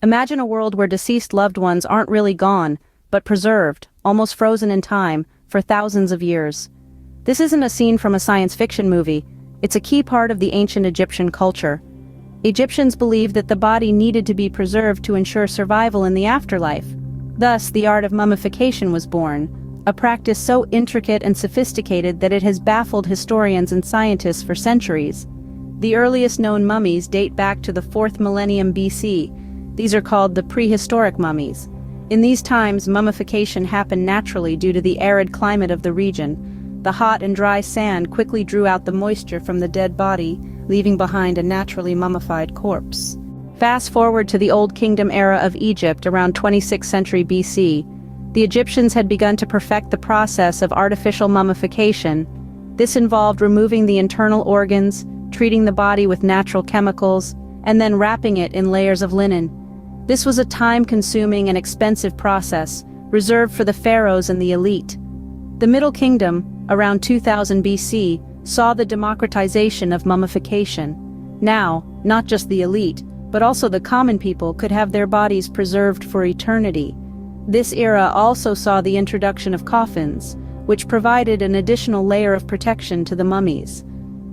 Imagine a world where deceased loved ones aren't really gone, but preserved, almost frozen in time, for thousands of years. This isn't a scene from a science fiction movie, it's a key part of the ancient Egyptian culture. Egyptians believed that the body needed to be preserved to ensure survival in the afterlife. Thus, the art of mummification was born, a practice so intricate and sophisticated that it has baffled historians and scientists for centuries. The earliest known mummies date back to the 4th millennium BC. These are called the prehistoric mummies. In these times, mummification happened naturally due to the arid climate of the region. The hot and dry sand quickly drew out the moisture from the dead body, leaving behind a naturally mummified corpse. Fast forward to the Old Kingdom era of Egypt around 26th century BC. The Egyptians had begun to perfect the process of artificial mummification. This involved removing the internal organs, treating the body with natural chemicals, and then wrapping it in layers of linen. This was a time-consuming and expensive process, reserved for the pharaohs and the elite. The Middle Kingdom, around 2000 BC, saw the democratization of mummification. Now, not just the elite, but also the common people could have their bodies preserved for eternity. This era also saw the introduction of coffins, which provided an additional layer of protection to the mummies.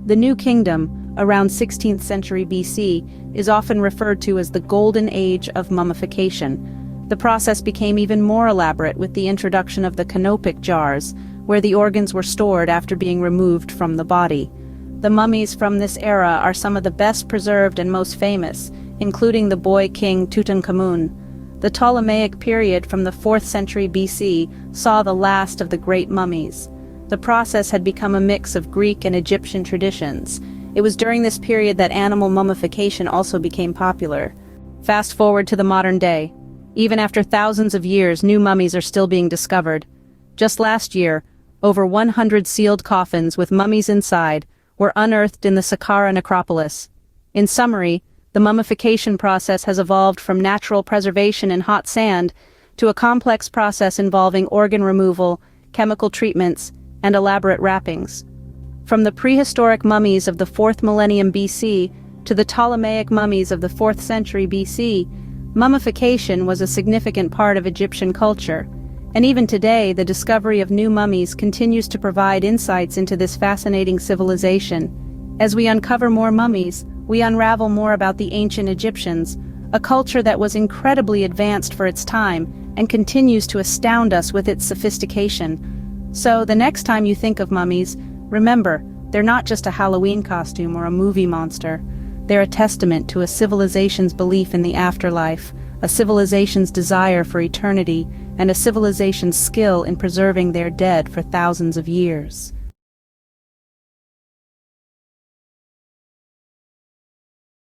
The New Kingdom, around 16th century BC, is often referred to as the Golden Age of mummification. The process became even more elaborate with the introduction of the canopic jars, where the organs were stored after being removed from the body. The mummies from this era are some of the best preserved and most famous, including the boy king Tutankhamun. The Ptolemaic period from the 4th century BC saw the last of the great mummies. The process had become a mix of Greek and Egyptian traditions. It was during this period that animal mummification also became popular. Fast forward to the modern day. Even after thousands of years, new mummies are still being discovered. Just last year, over 100 sealed coffins with mummies inside were unearthed in the Saqqara necropolis. In summary, the mummification process has evolved from natural preservation in hot sand to a complex process involving organ removal, chemical treatments, and elaborate wrappings. From the prehistoric mummies of the 4th millennium BC to the Ptolemaic mummies of the 4th century BC, mummification was a significant part of Egyptian culture. And even today, the discovery of new mummies continues to provide insights into this fascinating civilization. As we uncover more mummies, we unravel more about the ancient Egyptians, a culture that was incredibly advanced for its time and continues to astound us with its sophistication. So, the next time you think of mummies, remember, they're not just a Halloween costume or a movie monster. They're a testament to a civilization's belief in the afterlife, a civilization's desire for eternity, and a civilization's skill in preserving their dead for thousands of years.